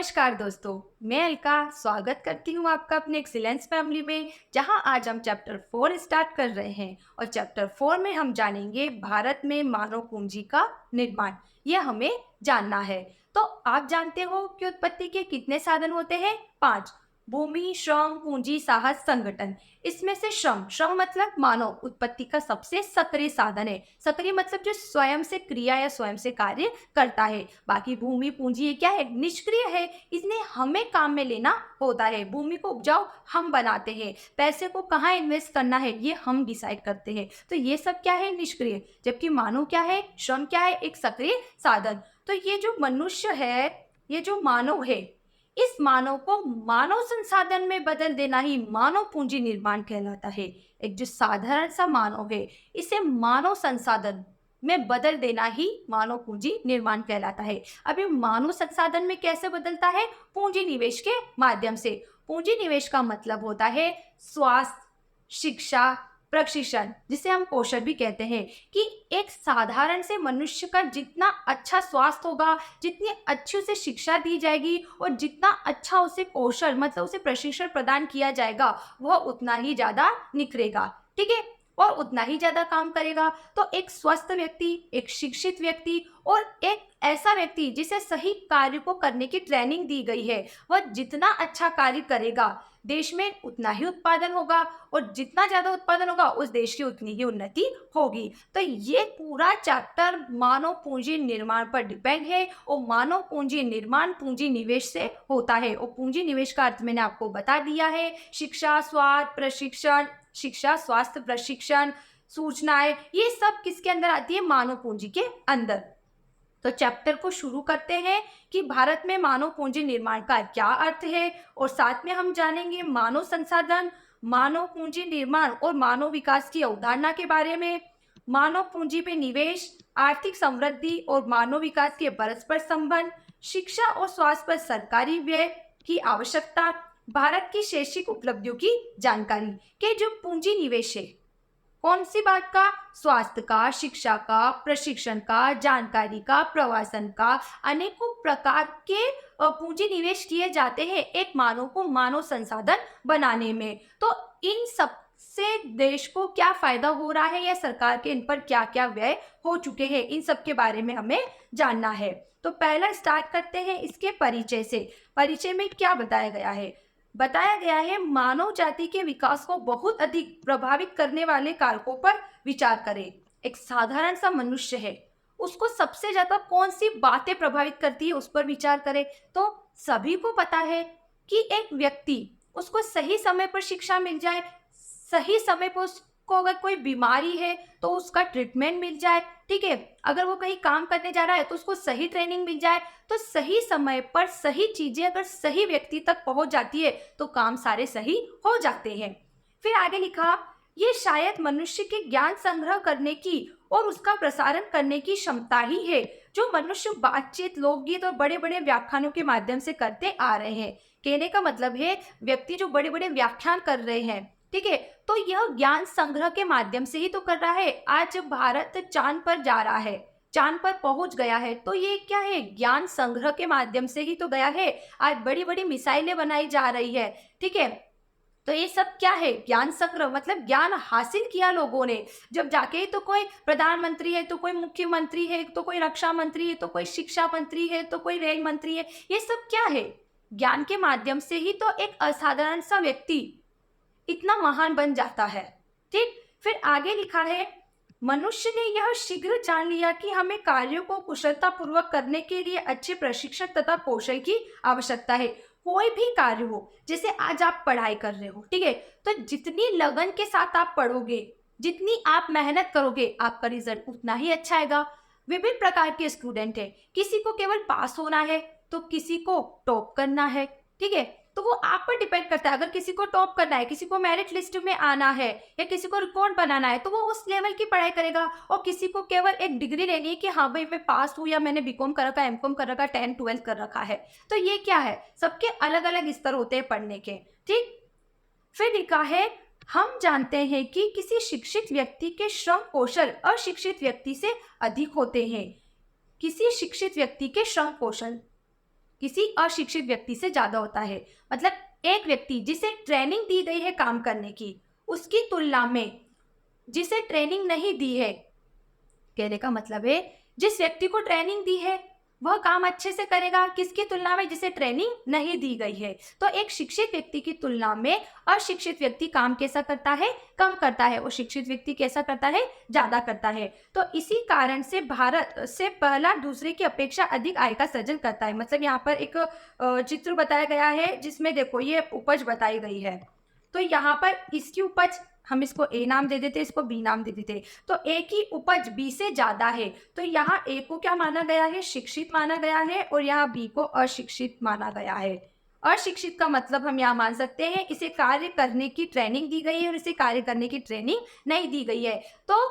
नमस्कार दोस्तों, मैं अलका स्वागत करती हूँ आपका अपने एक्सीलेंस फैमिली में, जहाँ आज हम चैप्टर 4 स्टार्ट कर रहे हैं। और चैप्टर 4 में हम जानेंगे भारत में मानव पूंजी का निर्माण। यह हमें जानना है। तो आप जानते हो कि उत्पत्ति के कितने साधन होते हैं? 5। भूमि, श्रम, पूंजी, साहस, संगठन। इसमें से श्रम श्रम मतलब मानव उत्पत्ति का सबसे सक्रिय साधन है। सक्रिय मतलब जो स्वयं से क्रिया या स्वयं से कार्य करता है। बाकी भूमि, पूंजी ये क्या है? निष्क्रिय है। इसने हमें काम में लेना होता है। भूमि को उपजाऊ हम बनाते हैं, पैसे को कहाँ इन्वेस्ट करना है ये हम डिसाइड करते हैं। तो ये सब क्या है? निष्क्रिय। जबकि मानव क्या है? श्रम क्या है? एक सक्रिय साधन। तो ये जो मनुष्य है, ये जो मानव है, इस मानव को मानव संसाधन में बदल देना ही मानव पूंजी निर्माण कहलाता है। एक जो साधारण सा मानव है, इसे मानव संसाधन में बदल देना ही मानव पूंजी निर्माण कहलाता है। अब ये मानव संसाधन में कैसे बदलता है? पूंजी निवेश के माध्यम से। पूंजी निवेश का मतलब होता है स्वास्थ्य, शिक्षा, प्रशिक्षण, जिसे हम कौशल भी कहते हैं। कि एक साधारण से मनुष्य का जितना अच्छा स्वास्थ्य होगा, जितनी अच्छी उसे शिक्षा दी जाएगी और जितना अच्छा उसे कौशल मतलब उसे प्रशिक्षण प्रदान किया जाएगा, वह उतना ही ज्यादा निखरेगा। ठीक है, और उतना ही ज्यादा काम करेगा। तो एक स्वस्थ व्यक्ति, एक शिक्षित व्यक्ति और एक ऐसा व्यक्ति जिसे सही कार्य को करने की ट्रेनिंग दी गई है, वह जितना अच्छा कार्य करेगा, देश में उतना ही उत्पादन होगा और जितना ज्यादा उत्पादन होगा उस देश की उतनी ही उन्नति होगी। तो ये पूरा चैप्टर मानव पूंजी निर्माण पर डिपेंड है और मानव पूंजी निर्माण पूंजी निवेश से होता है। और पूंजी निवेश का अर्थ मैंने आपको बता दिया है। शिक्षा, स्वास्थ्य, प्रशिक्षण, शिक्षा, स्वास्थ्य, प्रशिक्षण, सूचनाएं, ये सब किसके अंदर आती है? मानव पूंजी के अंदर। तो चैप्टर को शुरू करते हैं कि भारत में मानव पूंजी निर्माण का क्या अर्थ है, और साथ में हम जानेंगे मानव संसाधन, मानव पूंजी निर्माण और मानव विकास की अवधारणा के बारे में। मानव पूंजी पे निवेश, आर्थिक समृद्धि और मानव विकास के परस्पर संबंध, शिक्षा और स्वास्थ्य पर सरकारी व्यय की आवश्यकता, भारत की शैक्षिक उपलब्धियों की जानकारी। के जो पूंजी निवेश है, कौन सी बात का? स्वास्थ्य का, शिक्षा का, प्रशिक्षण का, जानकारी का, प्रवासन का, अनेकों प्रकार के पूंजी निवेश किए जाते हैं एक मानव को मानव संसाधन बनाने में। तो इन सब से देश को क्या फायदा हो रहा है या सरकार के इन पर क्या क्या व्यय हो चुके हैं, इन सब के बारे में हमें जानना है। तो पहला स्टार्ट करते हैं इसके परिचय से। परिचय में क्या बताया गया है? बताया गया है मानव जाति के विकास को बहुत अधिक प्रभावित करने वाले कारकों पर विचार करें। एक साधारण सा मनुष्य है, उसको सबसे ज्यादा कौन सी बातें प्रभावित करती है उस पर विचार करें। तो सभी को पता है कि एक व्यक्ति, उसको सही समय पर शिक्षा मिल जाए, सही समय पर उसको अगर कोई बीमारी है तो उसका ट्रीटमेंट मिल जाए। ठीक है, अगर वो कहीं काम करने जा रहा है तो उसको सही ट्रेनिंग मिल जाए। तो सही समय पर सही चीजें अगर सही व्यक्ति तक पहुंच जाती है तो काम सारे सही हो जाते हैं। फिर आगे लिखा, ये शायद मनुष्य के ज्ञान संग्रह करने की और उसका प्रसारण करने की क्षमता ही है, जो मनुष्य बातचीत, लोकगीत और बड़े बड़े व्याख्यानों के माध्यम से करते आ रहे हैं। कहने का मतलब है व्यक्ति जो बड़े बड़े व्याख्यान कर रहे हैं, ठीक है, तो यह ज्ञान संग्रह के माध्यम से ही तो कर रहा है। आज भारत चांद पर जा रहा है, चांद पर पहुंच गया है, तो ये क्या है? ज्ञान संग्रह के माध्यम से ही तो गया है। आज बड़ी बड़ी मिसाइलें बनाई जा रही है। ठीक है, तो ये सब क्या है? ज्ञान संग्रह मतलब ज्ञान हासिल किया लोगों ने। जब जाके तो कोई प्रधानमंत्री है, तो कोई मुख्यमंत्री है, तो कोई रक्षा मंत्री है, तो कोई शिक्षा मंत्री है, तो कोई रेल मंत्री है। ये सब क्या है? ज्ञान के माध्यम से ही तो एक असाधारण सा व्यक्ति इतना महान बन जाता है। ठीक, फिर आगे लिखा है, मनुष्य ने यह शीघ्र जान लिया कि हमें कार्यों को कुशलता पूर्वक करने के लिए अच्छे प्रशिक्षण तथा कौशल की आवश्यकता है। कोई भी कार्य हो, जैसे आज आप पढ़ाई कर रहे हो, ठीक है, तो जितनी लगन के साथ आप पढ़ोगे, जितनी आप मेहनत करोगे, आपका रिजल्ट उतना ही अच्छा आएगा। विभिन्न प्रकार के स्टूडेंट है, किसी को केवल पास होना है तो किसी को टॉप करना है। ठीक है, तो वो आप पर डिपेंड करता है। अगर किसी को टॉप करना है, किसी को मेरिट लिस्ट में आना है या किसी को रिकॉर्ड बनाना है, तो वो उस लेवल की पढ़ाई करेगा। और किसी को केवल एक डिग्री लेनी है कि हाँ भाई मैं पास हूँ, या मैंने बीकॉम कर रखा, एमकॉम कर रखा, 10 12 कर रखा है। तो ये क्या है? सबके अलग अलग स्तर होते हैं पढ़ने के। ठीक, फिर लिखा है, हम जानते हैं कि किसी शिक्षित व्यक्ति के श्रम कौशल अशिक्षित व्यक्ति से अधिक होते हैं। किसी शिक्षित व्यक्ति के श्रम कौशल, किसी अशिक्षित व्यक्ति से ज़्यादा होता है। मतलब एक व्यक्ति जिसे ट्रेनिंग दी गई है काम करने की, उसकी तुलना में जिसे ट्रेनिंग नहीं दी है, कहने का मतलब है जिस व्यक्ति को ट्रेनिंग दी है वह काम अच्छे से करेगा, किसकी तुलना में? जिसे ट्रेनिंग नहीं दी गई है। तो एक शिक्षित व्यक्ति की तुलना में अशिक्षित व्यक्ति काम कैसा करता है? कम करता है, और शिक्षित व्यक्ति कैसा करता है? ज्यादा करता है। तो इसी कारण से भारत से पहला दूसरे की अपेक्षा अधिक आय का सृजन करता है। मतलब यहाँ पर एक चित्र बताया गया है जिसमें देखो ये उपज बताई गई है। तो यहाँ पर इसकी उपज, हम इसको ए नाम दे देते, इसको बी नाम दे देते। तो ए की उपज बी से ज्यादा है, तो यहाँ ए को क्या माना गया है? शिक्षित माना गया है, और यहाँ बी को अशिक्षित माना गया है। अशिक्षित का मतलब हम यहाँ मान सकते हैं इसे कार्य करने की ट्रेनिंग दी गई है और इसे कार्य करने की ट्रेनिंग नहीं दी गई है। तो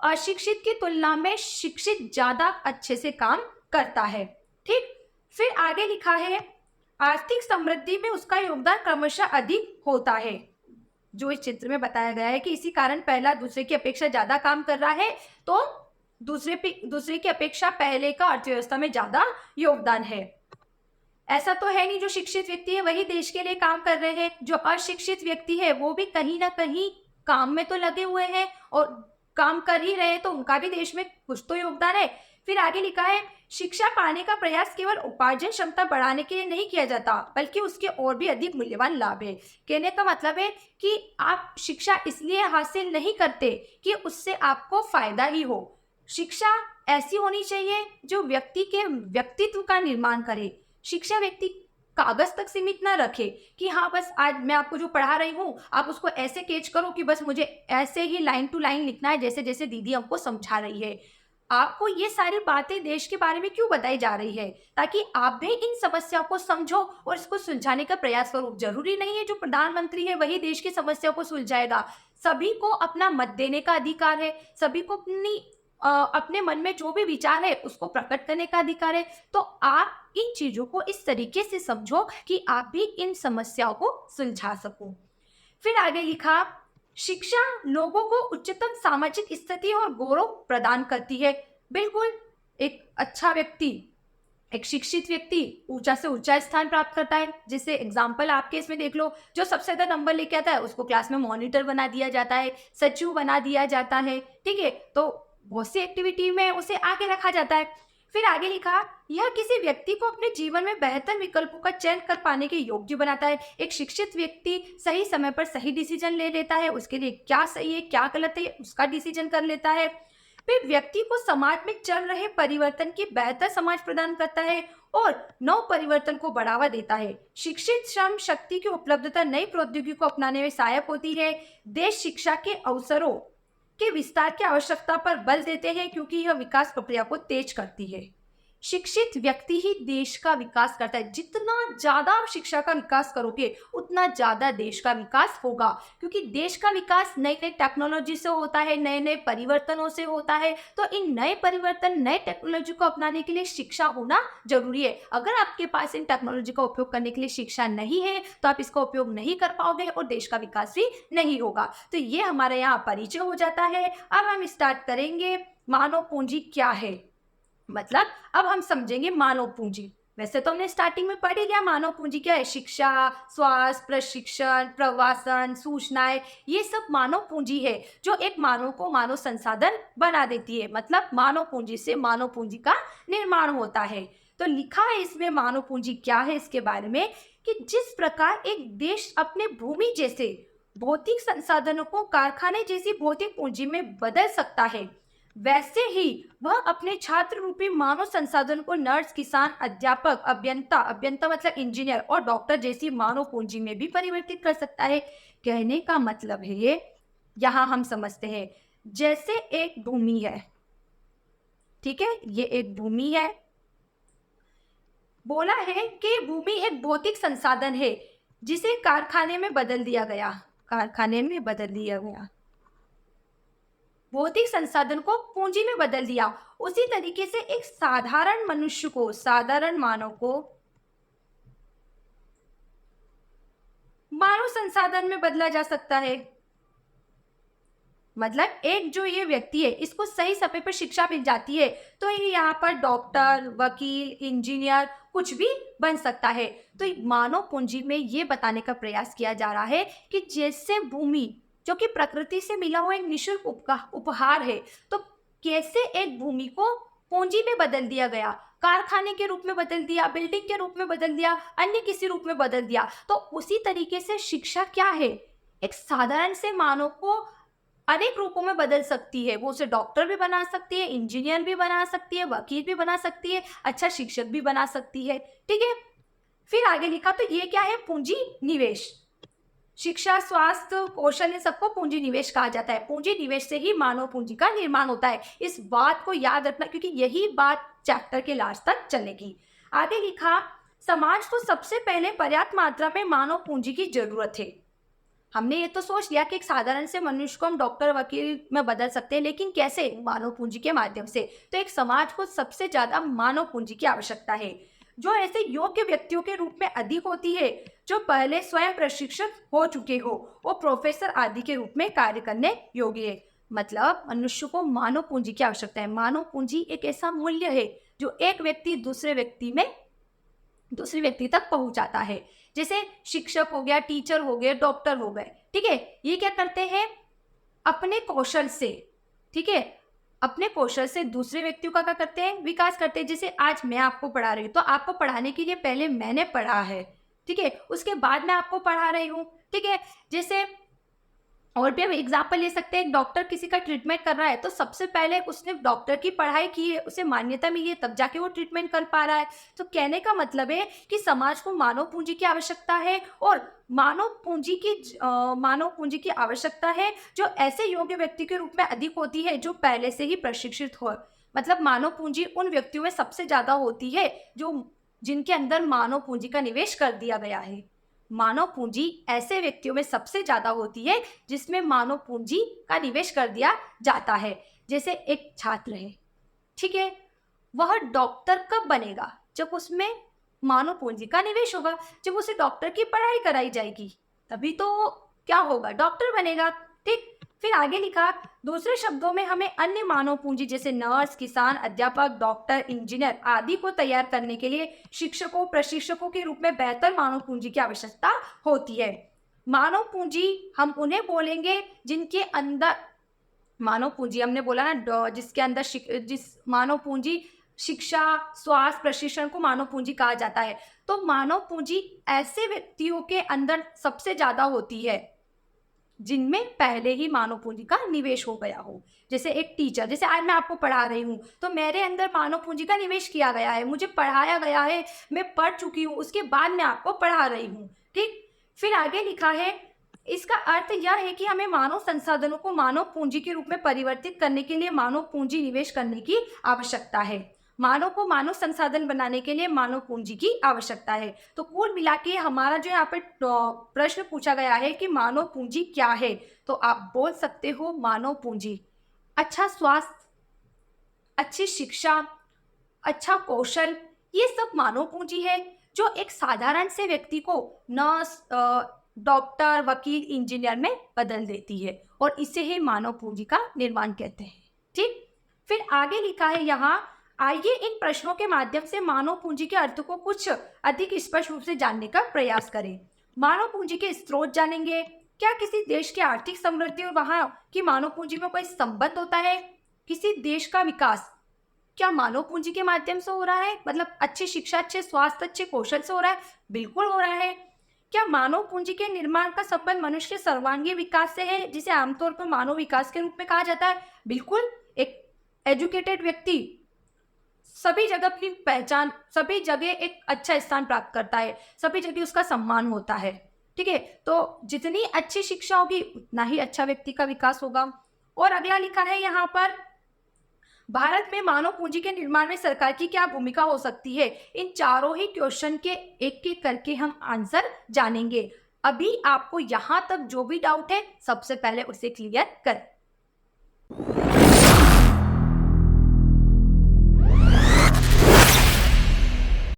अशिक्षित की तुलना में शिक्षित ज्यादा अच्छे से काम करता है। ठीक, फिर आगे लिखा है आर्थिक समृद्धि में उसका योगदान क्रमशः अधिक होता है। जो इस चित्र में बताया गया है कि इसी कारण पहला दूसरे की अपेक्षा ज्यादा काम कर रहा है, तो दूसरे की अपेक्षा पहले का अर्थव्यवस्था में ज्यादा योगदान है। ऐसा तो है नहीं जो शिक्षित व्यक्ति है वही देश के लिए काम कर रहे हैं, जो अशिक्षित व्यक्ति है वो भी कहीं ना कहीं काम में तो लगे हुए हैं और काम कर ही रहे हैं, तो उनका भी देश में कुछ तो योगदान है। फिर आगे लिखा है शिक्षा पाने का प्रयास केवल उपार्जन क्षमता बढ़ाने के लिए नहीं किया जाता, बल्कि उसके और भी अधिक मूल्यवान लाभ है। कहने का मतलब है कि आप शिक्षा इसलिए हासिल नहीं करते कि उससे आपको फायदा ही हो। शिक्षा ऐसी होनी चाहिए जो व्यक्ति के व्यक्तित्व का निर्माण करे। शिक्षा व्यक्ति कागज तक सीमित ना रखे कि हाँ बस आज मैं आपको जो पढ़ा रही हूँ आप उसको ऐसे कैच करो कि बस मुझे ऐसे ही लाइन टू लाइन लिखना है जैसे जैसे दीदी हमको समझा रही है। आपको ये सारी बातें देश के बारे में क्यों बताई जा रही है? ताकि आप भी इन समस्याओं को समझो और इसको सुलझाने का प्रयास करो। जरूरी नहीं है जो प्रधानमंत्री है वही देश की समस्याओं को सुलझाएगा। सभी को अपना मत देने का अधिकार है, सभी को अपने मन में जो भी विचार है उसको प्रकट करने का अधिकार है। तो आप इन चीजों को इस तरीके से समझो कि आप भी इन समस्याओं को सुलझा सको। फिर आगे लिखा शिक्षा लोगों को उच्चतम सामाजिक स्थिति और गौरव प्रदान करती है। बिल्कुल, एक अच्छा व्यक्ति, एक शिक्षित व्यक्ति ऊंचा से ऊंचा स्थान प्राप्त करता है। जैसे एग्जाम्पल आपके इसमें देख लो, जो सबसे ज्यादा नंबर लेके आता है उसको क्लास में मॉनिटर बना दिया जाता है, सचिव बना दिया जाता है। ठीक है, तो बहुत सी एक्टिविटी में उसे आगे रखा जाता है। फिर आगे लिखा यह किसी व्यक्ति को अपने जीवन में बेहतर विकल्पों का चयन कर पाने के योग्य बनाता है। एक शिक्षित व्यक्ति सही समय पर सही डिसीजन ले लेता है, उसके लिए क्या सही है क्या गलत है उसका डिसीजन कर लेता है। फिर व्यक्ति को समाज में चल रहे परिवर्तन की बेहतर समाज प्रदान करता है और नव परिवर्तन को बढ़ावा देता है। शिक्षित श्रम शक्ति की उपलब्धता नई प्रौद्योगिकी को अपनाने में सहायक होती है। देश शिक्षा के अवसरों के विस्तार की आवश्यकता पर बल देते हैं क्योंकि यह विकास प्रक्रिया को तेज करती है। शिक्षित व्यक्ति ही देश का विकास करता है। जितना ज्यादा आप शिक्षा का विकास करोगे उतना ज्यादा देश का विकास होगा, क्योंकि देश का विकास नई नई टेक्नोलॉजी से होता है, नए नए परिवर्तनों से होता है। तो इन नए परिवर्तन नए टेक्नोलॉजी को अपनाने के लिए शिक्षा होना जरूरी है। अगर आपके पास इन टेक्नोलॉजी का उपयोग करने के लिए शिक्षा नहीं है तो आप इसका उपयोग नहीं कर पाओगे और देश का विकास भी नहीं होगा। तो ये हमारा यहाँ परिचय हो जाता है। अब हम स्टार्ट करेंगे मानव पूंजी क्या है। मतलब अब हम समझेंगे मानव पूंजी। वैसे तो हमने स्टार्टिंग में पढ़ ही लिया मानव पूंजी क्या है। शिक्षा, स्वास्थ्य, प्रशिक्षण, प्रवासन, सूचनाएं, ये सब मानव पूंजी है जो एक मानव को मानव संसाधन बना देती है। मतलब मानव पूंजी से मानव पूंजी का निर्माण होता है। तो लिखा है इसमें मानव पूंजी क्या है इसके बारे में कि जिस प्रकार एक देश अपने भूमि जैसे भौतिक संसाधनों को कारखाने जैसी भौतिक पूंजी में बदल सकता है, वैसे ही वह अपने छात्र रूपी मानव संसाधन को नर्स, किसान, अध्यापक, अभियंता, अभियंता मतलब इंजीनियर और डॉक्टर जैसी मानव पूंजी में भी परिवर्तित कर सकता है। कहने का मतलब है ये, यहाँ हम समझते हैं जैसे एक भूमि है, ठीक है, ये एक भूमि है। बोला है कि भूमि एक भौतिक संसाधन है जिसे कारखाने में बदल दिया गया, कारखाने में बदल दिया गया, भौतिक संसाधन को पूंजी में बदल दिया। उसी तरीके से एक साधारण मनुष्य को, साधारण मानव को मानव संसाधन में बदला जा सकता है। मतलब एक जो ये व्यक्ति है इसको सही समय पर शिक्षा मिल जाती है तो ये यहाँ पर डॉक्टर, वकील, इंजीनियर कुछ भी बन सकता है। तो मानव पूंजी में ये बताने का प्रयास किया जा रहा है कि जैसे भूमि जो कि प्रकृति से मिला हुआ एक निःशुल्क उपहार है, तो कैसे एक भूमि को पूंजी में बदल दिया गया, कारखाने के रूप में बदल दिया, बिल्डिंग के रूप में बदल दिया, अन्य किसी रूप में बदल दिया। तो उसी तरीके से शिक्षा क्या है, एक साधारण से मानव को अनेक रूपों में बदल सकती है। वो उसे डॉक्टर भी बना सकती है, इंजीनियर भी बना सकती है, वकील भी बना सकती है, अच्छा शिक्षक भी बना सकती है। ठीक है, फिर आगे लिखा तो ये क्या है, पूंजी निवेश। शिक्षा, स्वास्थ्य, कौशल, इन सबको पूंजी निवेश कहा जाता है। पूंजी निवेश से ही मानव पूंजी का निर्माण होता है। इस बात को याद रखना क्योंकि यही बात चैप्टर के लास्ट तक चलेगी। आगे लिखा, समाज को सबसे पहले पर्याप्त मात्रा में मानव पूंजी की जरूरत है। हमने ये तो सोच लिया कि एक साधारण से मनुष्य को हम डॉक्टर, वकील में बदल सकते हैं, लेकिन कैसे, मानव पूंजी के माध्यम से। तो एक समाज को सबसे ज्यादा मानव पूंजी की आवश्यकता है जो ऐसे योग्य व्यक्तियों के रूप में अधिक होती है जो पहले स्वयं प्रशिक्षित हो चुके हो, वो प्रोफेसर आदि के रूप में कार्य करने योग्य है। मतलब मनुष्य को मानव पूंजी की आवश्यकता है। मानव पूंजी एक ऐसा मूल्य है जो एक व्यक्ति दूसरे व्यक्ति तक पहुंचाता है। जैसे शिक्षक हो गया, टीचर हो गए, डॉक्टर हो गए, ठीक है, ये क्या करते हैं, अपने कौशल से, ठीक है, अपने कौशल से दूसरे व्यक्तियों का क्या करते हैं, विकास करते हैं। जैसे आज मैं आपको पढ़ा रही हूँ तो आपको पढ़ाने के लिए पहले मैंने पढ़ा है, ठीक है, उसके बाद मैं आपको पढ़ा रही हूँ, ठीक है। जैसे और भी हम एग्जाम्पल ले सकते हैं, एक डॉक्टर किसी का ट्रीटमेंट कर रहा है तो सबसे पहले उसने डॉक्टर की पढ़ाई की है, उसे मान्यता मिली है, तब जाके वो ट्रीटमेंट कर पा रहा है। तो कहने का मतलब है कि समाज को मानव पूंजी की आवश्यकता है और मानव पूंजी की आवश्यकता है जो ऐसे योग्य व्यक्ति के रूप में अधिक होती है जो पहले से ही प्रशिक्षित हो। मतलब मानव पूंजी उन व्यक्तियों में सबसे ज्यादा होती है जिनके अंदर मानव पूंजी का निवेश कर दिया गया है। मानव पूंजी ऐसे व्यक्तियों में सबसे ज्यादा होती है जिसमें मानव पूंजी का निवेश कर दिया जाता है। जैसे एक छात्र है, ठीक है, वह डॉक्टर कब बनेगा, जब उसमें मानव पूंजी का निवेश होगा। जब उसे डॉक्टर की पढ़ाई कराई जाएगी तभी तो क्या होगा, डॉक्टर बनेगा। ठीक, फिर आगे लिखा, दूसरे शब्दों में हमें अन्य मानव पूंजी जैसे नर्स, किसान, अध्यापक, डॉक्टर, इंजीनियर आदि को तैयार करने के लिए शिक्षकों, प्रशिक्षकों के रूप में बेहतर मानव पूंजी की आवश्यकता होती है। मानव पूंजी हम उन्हें बोलेंगे जिनके अंदर, मानव पूंजी हमने बोला ना, जिसके अंदर जिस मानव पूंजी शिक्षा, स्वास्थ्य, प्रशिक्षण को मानव पूंजी कहा जाता है। तो मानव पूंजी ऐसे व्यक्तियों के अंदर सबसे ज्यादा होती है जिनमें पहले ही मानव पूंजी का निवेश हो गया हो। जैसे एक टीचर, जैसे आज मैं आपको पढ़ा रही हूँ तो मेरे अंदर मानव पूंजी का निवेश किया गया है, मुझे पढ़ाया गया है, मैं पढ़ चुकी हूँ, उसके बाद मैं आपको पढ़ा रही हूँ। ठीक, फिर आगे लिखा है, इसका अर्थ यह है कि हमें मानव संसाधनों को मानव पूंजी के रूप में परिवर्तित करने के लिए मानव पूंजी निवेश करने की आवश्यकता है। मानव को मानव संसाधन बनाने के लिए मानव पूंजी की आवश्यकता है। तो कुल मिला के हमारा जो यहाँ पे प्रश्न पूछा गया है कि मानव पूंजी क्या है, तो आप बोल सकते हो मानव पूंजी अच्छा स्वास्थ्य, अच्छी शिक्षा, अच्छा कौशल, ये सब मानव पूंजी है जो एक साधारण से व्यक्ति को नर्स, डॉक्टर, वकील, इंजीनियर में बदल देती है और इसे ही मानव पूंजी का निर्माण कहते हैं। ठीक, फिर आगे लिखा है यहाँ, आइए इन प्रश्नों के माध्यम से मानव पूंजी के अर्थ को कुछ अधिक स्पष्ट रूप से जानने का प्रयास करें। मानव पूंजी के स्रोत जानेंगे, क्या किसी देश की आर्थिक समृद्धि और वहां की मानव पूंजी में कोई संबंध होता है। किसी देश का विकास क्या मानव पूंजी के माध्यम से हो रहा है, मतलब अच्छी शिक्षा, अच्छे स्वास्थ्य, अच्छे कौशल से हो रहा है, बिल्कुल हो रहा है। क्या मानव पूंजी के निर्माण का संबंध मनुष्य के सर्वांगीण विकास से है जिसे आमतौर पर मानव विकास के रूप में कहा जाता है। बिल्कुल, एक एजुकेटेड व्यक्ति सभी जगह अपनी पहचान, सभी जगह एक अच्छा स्थान प्राप्त करता है, सभी जगह उसका सम्मान होता है। ठीक है, तो जितनी अच्छी शिक्षा होगी उतना ही अच्छा व्यक्ति का विकास होगा। और अगला लिखा है यहाँ पर, भारत में मानव पूंजी के निर्माण में सरकार की क्या भूमिका हो सकती है। इन चारों ही क्वेश्चन के एक एक करके हम आंसर जानेंगे। अभी आपको यहाँ तक जो भी डाउट है सबसे पहले उसे क्लियर करें।